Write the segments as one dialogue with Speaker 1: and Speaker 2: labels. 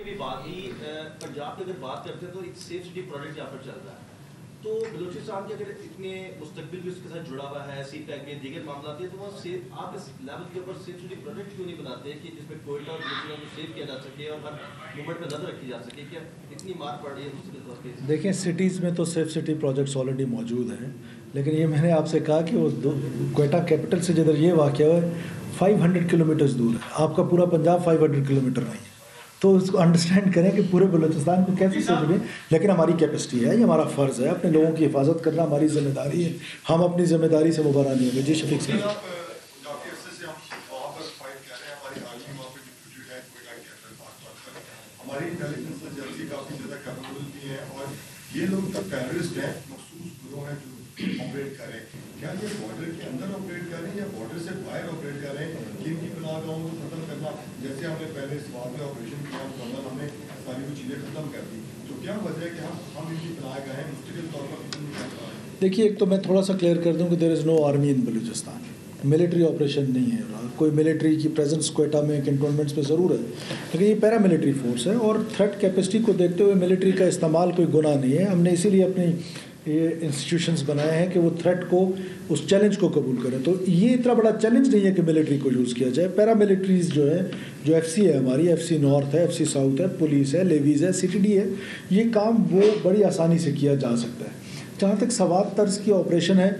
Speaker 1: بھی بات ہی پنجاب کی اگر بات کرتے ہیں تو ایک سیف سٹی پروجیکٹ یہاں پر چل رہا ہے، تو بلوچستان کے اگر اتنے مستقبل بھی اس کے ساتھ جڑا ہوا ہے، سی پیک کے دیگر معاملات ہیں، تو وہ سیف آپ اس لیول کے اوپر سیف سٹی پروجیکٹ کیوں نہیں بناتے کہ جس میں کوئٹہ اور بلوچستان کو سیف کیا جا سکے اور ہر موومنٹ پہ نظر رکھی جا سکے؟ کیا اتنی مار پڑ رہی ہے مستقل طور پہ؟
Speaker 2: دیکھیں سٹیز میں تو سیف سٹی پروجیکٹس آلریڈی موجود ہیں، لیکن یہ میں نے آپ سے کہا کہ وہ کوئٹہ کیپٹل سے جدھر یہ واقعہ ہوا ہے 500 کلومیٹرز دور ہے، آپ کا پورا پنجاب 500 کلومیٹر نہیں ہے، تو اس کو انڈرسٹینڈ کریں کہ پورے بلوچستان کو کیسے سمجھیں. لیکن ہماری کیپیسٹی ہے، یہ ہمارا فرض ہے، اپنے لوگوں کی حفاظت کرنا ہماری ذمہ داری ہے، ہم اپنی ذمہ داری سے مبرا نہیں ہوں گے. جی شفیق صاحب.
Speaker 3: ہماری انٹیلیجنس ایجنسی کافی زیادہ کیپیبل بھی ہیں اور یہ لوگ تو ٹیررسٹ ہیں، مخصوص گروہ ہیں جو آپریٹ کریں. کیا یہ بارڈر کے اندر آپریٹ کریں یا بارڈر سے باہر آپریٹ کریں کہ ان کی پناہ گاہوں کو ختم کرنا؟ جیسے ہم نے پہلے اس بات میں آپریشن کیا مکمل، ہم نے ساری وہ چیزیں ختم کر دی، تو کیا وجہ ہے کہ ہم ان کی پناہ گاہیں مستقل طور پر ختم نہیں کر پا رہے؟
Speaker 2: دیکھیے ایک تو میں تھوڑا سا کلیئر کر دوں کہ دیر از نو آرمی ان بلوچستان، ملٹری آپریشن نہیں ہے. کوئی ملٹری کی پریزنس کوئٹہ میں کنٹونمنٹس میں ضرور ہے، لیکن یہ پیرا ملٹری فورس ہے اور تھریٹ کیپیسٹی کو دیکھتے ہوئے ملٹری کا استعمال کوئی گناہ نہیں ہے. ہم نے اسی لیے اپنی یہ انسٹیٹیوشنز بنائے ہیں کہ وہ تھریٹ کو، اس چیلنج کو قبول کریں. تو یہ اتنا بڑا چیلنج نہیں ہے کہ ملٹری کو یوز کیا جائے. پیرا ملٹریز جو ہے، جو ایف سی ہے ہماری، ایف سی نارتھ ہے، ایف سی ساؤتھ ہے، پولیس ہے، لیویز ہے، سی ٹی ڈی ہے، یہ کام وہ بڑی آسانی سے کیا جا سکتا ہے. جہاں تک سوات طرز کی آپریشن ہے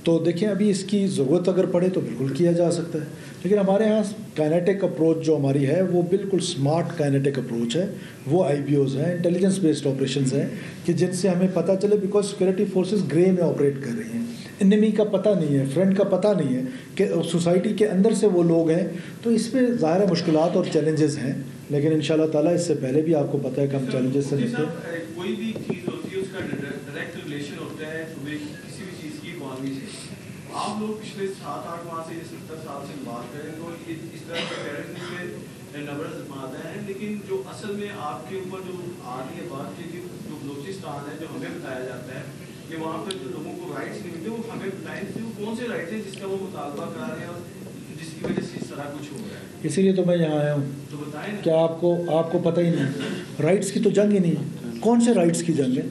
Speaker 2: تو دیکھیں ابھی اس کی ضرورت اگر پڑے تو بالکل کیا جا سکتا ہے، لیکن ہمارے ہاں کائنیٹک اپروچ جو ہماری ہے وہ بالکل سمارٹ کائنیٹک اپروچ ہے. وہ آئی بی اوز ہیں، انٹیلیجنس بیسڈ آپریشنز ہیں کہ جن سے ہمیں پتہ چلے، بیکاز سیکورٹی فورسز گرے میں آپریٹ کر رہی ہیں، انیمی کا پتہ نہیں ہے، فرینڈ کا پتہ نہیں ہے کہ سوسائٹی کے اندر سے وہ لوگ ہیں. تو اس میں ظاہر مشکلات اور چیلنجز ہیں، لیکن ان شاء اللہ تعالیٰ اس سے پہلے بھی آپ کو پتہ ہے کہ ہم چیلنجز سے نکلے.
Speaker 4: کوئی بھی چیز ہوتی ہے اس کا ڈائریکٹ ریلیشن ہوتا ہے کسی بھی چیز کی اکانومی سے. آپ لوگ پچھلے 7-8 ماہ سے 70 سال سے بات کریں تو اس طرح کے ٹیررزم کے نمبرز زیادہ ہیں، لیکن جو اصل میں آپ کے اوپر جو آ رہی ہے بات کی جو بلوچستان ہے، جو ہمیں بتایا جاتا ہے کہ وہاں پہ جو لوگوں کو رائٹس نہیں ملتے، وہ ہمیں بتائیں کہ وہ کون سے رائٹس ہیں جس کا وہ مطالبہ کرا رہے ہیں اور جس کی وجہ سے اس طرح کچھ ہو رہا ہے.
Speaker 2: اسی لیے تو میں یہاں آیا ہوں.
Speaker 4: تو بتائیں
Speaker 2: کیا آپ کو پتہ ہی نہیں؟ رائٹس کی تو جنگ ہی نہیں ہے. کون سے رائٹس کی جنگ ہے؟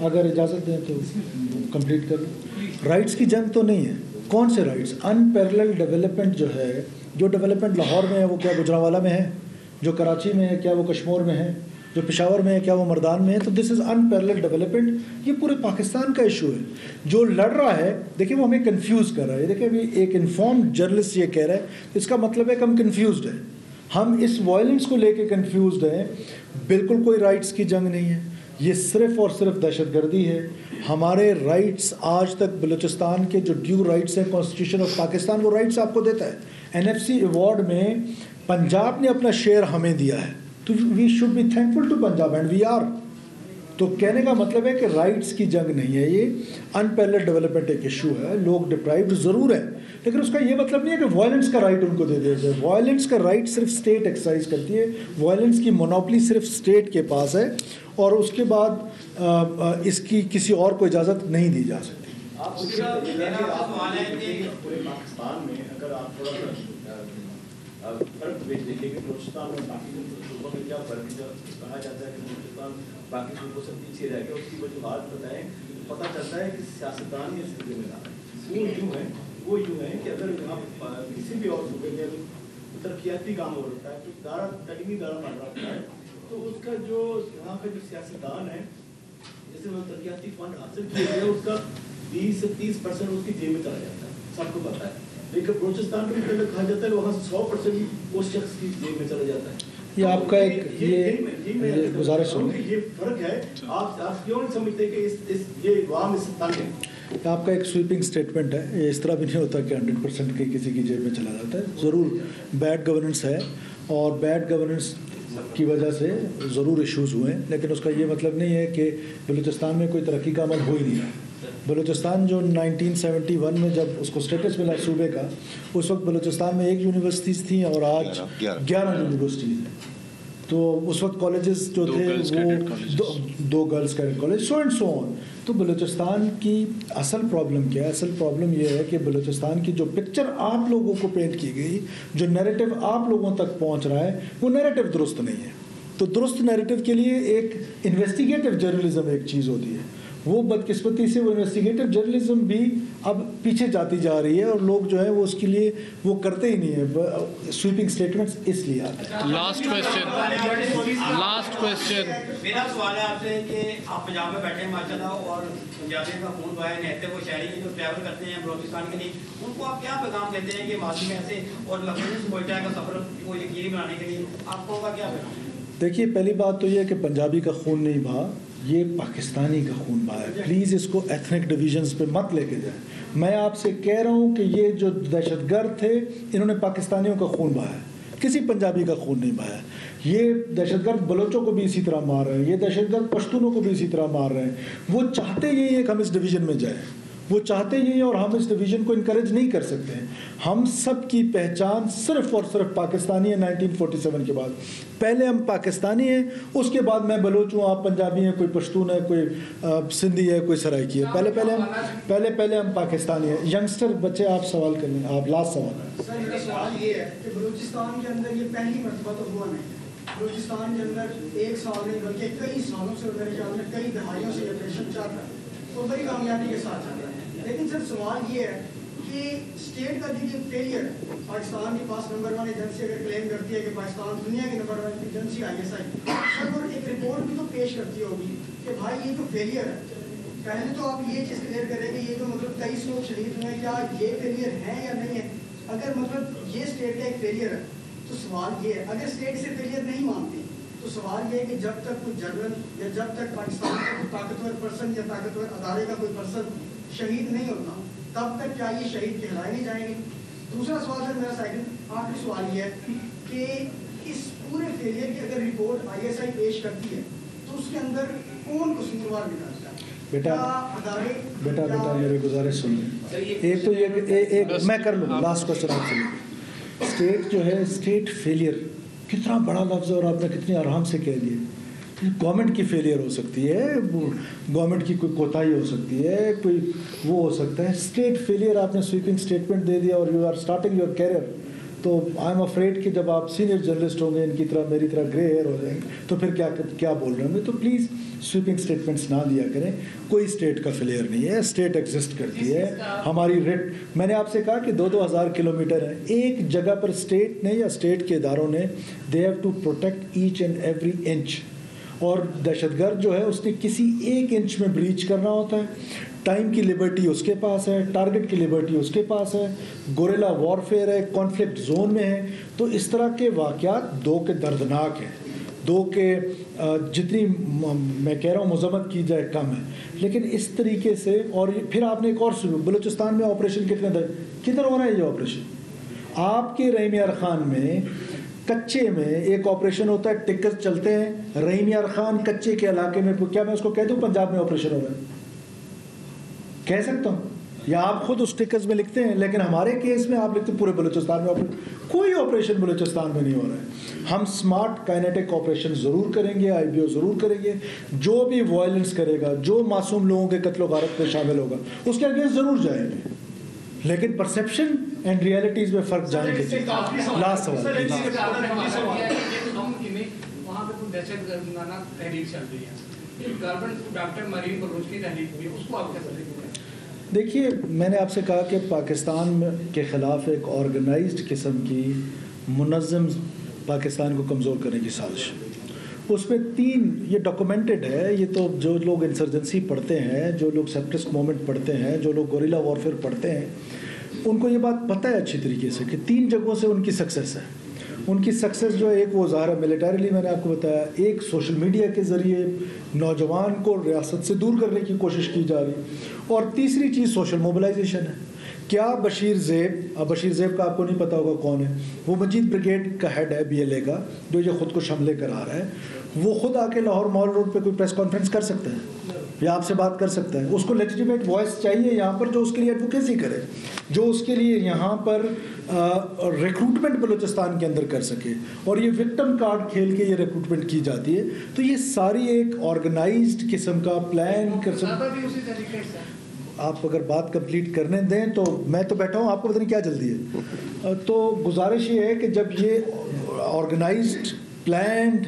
Speaker 2: اگر اجازت دیں تو کمپلیٹ کر لیں. رائٹس کی جنگ تو نہیں ہے. کون سے رائٹس؟ ان پیرلل ڈیولپمنٹ جو ہے، جو ڈیولپمنٹ لاہور میں ہے وہ کیا گجرانوالہ میں ہے؟ جو کراچی میں ہے کیا وہ کشمور میں ہے؟ جو پشاور میں ہے کیا وہ مردان میں ہے؟ تو دس از ان پیرلل ڈیولپمنٹ. یہ پورے پاکستان کا ایشو ہے. جو لڑ رہا ہے دیکھیں وہ ہمیں کنفیوز کر رہا ہے. دیکھیں ابھی ایک انفارمڈ جرنلسٹ یہ کہہ رہا ہے، اس کا مطلب ہے کہ ہم کنفیوزڈ ہیں، ہم اس وائلنس کو لے کے کنفیوزڈ ہیں. بالکل کوئی رائٹس کی جنگ نہیں ہے، یہ صرف اور صرف دہشت گردی ہے. ہمارے رائٹس آج تک بلوچستان کے جو ڈیو رائٹس ہیں کانسٹیٹیوشن آف پاکستان وہ رائٹس آپ کو دیتا ہے. این ایف سی ایوارڈ میں پنجاب نے اپنا شیئر ہمیں دیا ہے، تو we should be thankful to Punjab and we are. تو کہنے کا مطلب ہے کہ رائٹس کی جنگ نہیں ہے، یہ ان پیرلل ڈیولپمنٹ ایک ایشو ہے. لوگ ڈپرائیوڈ ضرور ہے، لیکن اس کا یہ مطلب نہیں ہے کہ وائلنس کا رائٹ ان کو دے دیا جائے. وائلنس کا رائٹ صرف اسٹیٹ ایکسرسائز کرتی ہے، وائلنس کی مونوپلی صرف اسٹیٹ کے پاس ہے، اور اس کے بعد اس کی کسی اور کو اجازت نہیں دی جا سکتی.
Speaker 5: پورے پاکستان میں اگر آپ تھوڑا سا فرق دیکھیں کہ بلوچستان اور باقی صوبوں میں کیا فرق ہے، کہا جاتا ہے کہ بلوچستان باقی صوبوں سے پیچھے رہ گیا، اس کی وجوہات بتائیں. پتہ چلتا ہے کہ سیاستدان یہ ذمہ دار ہیں. وہ یوں ہیں کہ اگر یہاں کسی بھی اور صوبے میں ترقیاتی کام ہو رہا ہے، تو تعلیمی ادارہ بن رہا ہوتا ہے، تو اس کا جو یہاں کا جو سیاستدان ہے، جیسے وہ ترقیاتی فنڈ حاصل کیا ہے، اس کا 20 سے 30% اس کی جیب میں چلا جاتا ہے، سب کو پتہ ہے. لیکن بلوچستان میں متعلق کہا جاتا ہے کہ وہاں سے 100% اس شخص کی جیب میں چلا جاتا ہے.
Speaker 2: یہ آپ کا ایک یہ گزارش ہو،
Speaker 5: یہ فرق ہے. آپ کیوں نہیں سمجھتے کہ یہ عوام اس تنگ ہے؟
Speaker 2: آپ کا ایک سویپنگ اسٹیٹمنٹ ہے. یہ اس طرح بھی نہیں ہوتا کہ 100% کسی کی جیب میں چلا جاتا ہے. ضرور بیڈ گورننس ہے، اور بیڈ گورننس کی وجہ سے ضرور ایشوز ہوئے ہیں، لیکن اس کا یہ مطلب نہیں ہے کہ بلوچستان میں کوئی ترقی کا عمل ہو ہی نہیں رہا. بلوچستان جو 1971 میں جب اس کو اسٹیٹس ملا صوبے کا، اس وقت بلوچستان میں 1 یونیورسٹیز تھیں اور آج 11 یونیورسٹیز ہیں. تو اس وقت کالجز جو تھے وہ 2 girls cadet college, so and so on. تو بلوچستان کی اصل پرابلم کیا ہے؟ اصل پرابلم یہ ہے کہ بلوچستان کی جو پکچر آپ لوگوں کو پینٹ کی گئی، جو نیریٹو آپ لوگوں تک پہنچ رہا ہے، وہ نیریٹو درست نہیں ہے. تو درست نیریٹو کے لیے ایک انویسٹیگیٹو جرنلزم ایک چیز ہوتی ہے. وہ بدقسمتی سے وہ انویسٹیگیٹو جرنلزم بھی اب پیچھے جاتی جا رہی ہے اور لوگ جو ہے وہ اس کے لیے وہ کرتے ہی نہیں ہیں. سویپنگ اسٹیٹمنٹس اس لیے آتے ہیں.
Speaker 6: لاسٹ کوشچن
Speaker 7: میرا سوال ہے آپ سے کہ آپ پنجاب میں بیٹھے ہیں ماشاء اللہ اور پنجابی کا خون بہا ہے نہتے وہ شہری کے جو ٹریول کرتے ہیں بلوچستان کے لیے ان کو آپ کیا پیغام دیتے ہیں کہ ماضی میں ایسے اور لکھنؤ سے کوئٹہ کا سفر کو یقینی بنانے کے لیے آپ کو کا کیا پیغام؟
Speaker 2: دیکھیے پہلی بات تو یہ کہ پنجابی کا خون نہیں بہا, یہ پاکستانی کا خون بہا ہے. پلیز اس کو ایتھنک ڈویژنز پہ مت لے کے جائیں. میں آپ سے کہہ رہا ہوں کہ یہ جو دہشت گرد تھے انہوں نے پاکستانیوں کا خون بہایا ہے, کسی پنجابی کا خون نہیں بہایا. یہ دہشت گرد بلوچوں کو بھی اسی طرح مار رہے ہیں, یہ دہشت گرد پشتونوں کو بھی اسی طرح مار رہے ہیں. وہ چاہتے یہی ہے کہ ہم اس ڈویژن میں جائیں, وہ چاہتے ہی ہیں اور ہم اس ڈویژن کو انکریج نہیں کر سکتے ہیں. ہم سب کی پہچان صرف اور صرف پاکستانی ہے 1947 کے بعد. پہلے ہم پاکستانی ہیں, اس کے بعد میں بلوچ ہوں, آپ پنجابی ہیں, کوئی پشتون ہے, کوئی سندھی ہے, کوئی سرائکی ہے. پہلے ہم پاکستانی ہیں. ینگسٹر بچے آپ سوال کر لیں, آپ لاسٹ سوال ہے.
Speaker 8: سر میرا سوال یہ ہے کہ بلوچستان کے اندر یہ پہلی مرتبہ تو ہوا نہیں. بلوچستان کے اندر ایک سال نہیں بلکہ کئی سالوں سے میرے خیال میں کئی دہائیوں سے یہ آپریشن چل رہا ہے اور بڑی کامیابی کے ساتھ چل رہا ہے. لیکن سر سوال یہ ہے کہ اسٹیٹ کا جو فیلئر ہے, پاکستان کے پاس نمبر 1 ایجنسی اگر کلیم کرتی ہے کہ پاکستان دنیا کی نمبر 1 ایجنسی ISI, سر وہ ایک رپورٹ بھی تو پیش کرتی ہوگی کہ بھائی یہ تو فیلئر ہے. پہلے تو آپ یہ چیز کلیئر کریں کہ یہ جو مطلب 23 لوگ شہید ہوئے, کیا یہ فیلئر ہے یا نہیں ہے؟ اگر مطلب یہ اسٹیٹ کا ایک فیلئر ہے تو سوال یہ ہے, اگر اسٹیٹ سے فیلئر نہیں مانتی تو سوال یہ ہے کہ جب تک کوئی جنرل یا جب تک پاکستان کا کوئی طاقتور پرسن یا طاقتور ادارے کا کوئی پرسن شہید نہیں ہوتا تب تک کیا یہ شہید کہلائے نہیں جائیں گے؟ دوسرا سوال سر میرا سیکنڈ آخری سوال یہ ہے کہ اس پورے فیلئر کی اگر رپورٹ ISI پیش کرتی ہے تو اس کے اندر کون قصوروار نکالتا ہے؟
Speaker 2: بیٹا میری گزارش سن لیں. ایک تو یہ میں کر لوں, لاسٹ کوشچن آپ سے. اسٹیٹ جو ہے, اسٹیٹ فیلئر کتنا بڑا لفظ ہے اور آپ نے کتنی آرام سے کہہ دیا. گورنمنٹ کی فیلئر ہو سکتی ہے, گورنمنٹ کی کوئی کوتاہی ہو سکتی ہے, کوئی وہ ہو سکتا ہے. اسٹیٹ فیلئر آپ نے سویپنگ اسٹیٹمنٹ دے دیا اور you are starting your career, تو آئی ایم افریڈ کہ جب آپ سینئر جرنلسٹ ہوں گے, ان کی طرح میری طرح گرے ہیئر ہو جائیں گے, تو پھر کیا بول رہے ہوں گے. تو پلیز سویپنگ اسٹیٹمنٹس نہ دیا کریں. کوئی اسٹیٹ کا فیلئر نہیں ہے, اسٹیٹ ایگزسٹ کرتی ہے. ہماری میں نے آپ سے کہا کہ 2,000 کلومیٹر ہے. ایک جگہ پر اسٹیٹ نے یا اسٹیٹ کے اداروں نے they have to protect each and every inch. اور دہشت گرد جو ہے اس نے کسی ایک انچ میں بریچ کرنا ہوتا ہے. ٹائم کی لبرٹی اس کے پاس ہے, ٹارگٹ کی لبرٹی اس کے پاس ہے, گوریلا وارفیئر ہے, کانفلکٹ زون میں ہے. تو اس طرح کے واقعات دو کے دردناک ہیں, دو کے جتنی میں کہہ رہا ہوں مذمت کی جائے کم ہے. لیکن اس طریقے سے, اور پھر آپ نے ایک اور بلوچستان میں آپریشن کدھر ہو رہا ہے یہ آپریشن؟ آپ کے رحیم یار خان میں کچے میں ایک آپریشن ہوتا ہے, ٹکٹ چلتے ہیں. رحیم یار خان کچے کے علاقے میں, کیا میں اس کو کہہ دوں پنجاب میں آپریشن ہو رہا ہے؟ کہہ سکتا ہوں, یا آپ خود اس ٹکٹس میں لکھتے ہیں, لیکن ہمارے کیس میں آپ لکھتے ہیں پورے بلوچستان میں کوئی آپریشن بلوچستان میں نہیں ہو رہا ہے. ہم اسمارٹ کائنیٹک آپریشن ضرور کریں گے, IBO ضرور کریں گے. جو بھی وائلنس کرے گا, جو معصوم لوگوں کے قتل و غارت میں شامل ہوگا, اس کے اگینسٹ ضرور جائیں گے. لیکن پرسیپشن اینڈ ریئلٹیز میں فرق جان کے چاہیے. لاسٹ سوال.
Speaker 9: وہاں پہ کوئی دہشت گردانہ تحریک چل رہی ہے, ڈاکٹر مریم بلوچ کی تحریک ہوئی, اس کو آپ کیسے دیکھیں؟
Speaker 2: دیکھیے میں نے آپ سے کہا کہ پاکستان کے خلاف ایک آرگنائزڈ قسم کی منظم پاکستان کو کمزور کرنے کی سازش. اس میں 3 یہ ڈاکومنٹڈ ہے. یہ تو جو لوگ انسرجنسی پڑھتے ہیں, جو لوگ سیپریسٹ موومنٹ پڑھتے ہیں, جو لوگ گوریلا وارفیئر پڑھتے ہیں, ان کو یہ بات پتہ ہے اچھی طریقے سے کہ 3 جگہوں سے ان کی سکسیس ہے. ان کی سکسیس جو ہے, ایک وہ ظاہر ہے ملیٹریلی, میں نے آپ کو بتایا, ایک سوشل میڈیا کے ذریعے نوجوان کو ریاست سے دور کرنے کی کوشش کی جا رہی, اور تیسری چیز سوشل موبلائزیشن ہے. کیا بشیر زیب کا آپ کو نہیں پتا ہوگا کون ہے, وہ مجید بریگیڈ کا ہیڈ ہے BLA کا, جو یہ خود کش حملے کرا رہا ہے. وہ خود آ کے لاہور مال روڈ پہ کوئی پریس کانفرنس کر سکتا ہے یا آپ سے بات کر سکتا ہے. اس کو لیجیٹیمیٹ وائس چاہیے یہاں پر جو اس کے لیے ایڈوکیسی کرے, جو اس کے لیے یہاں پر ریکروٹمنٹ بلوچستان کے اندر کر سکے. اور یہ وکٹم کارڈ کھیل کے یہ ریکروٹمنٹ کی جاتی ہے. تو یہ ساری ایک آرگنائزڈ قسم کا پلان کر سکتے. آپ اگر بات کمپلیٹ کرنے دیں تو میں تو بیٹھا ہوں, آپ کو پتہ نہیں کیا جلدی ہے. تو گزارش یہ ہے کہ جب یہ آرگنائزڈ پلانڈ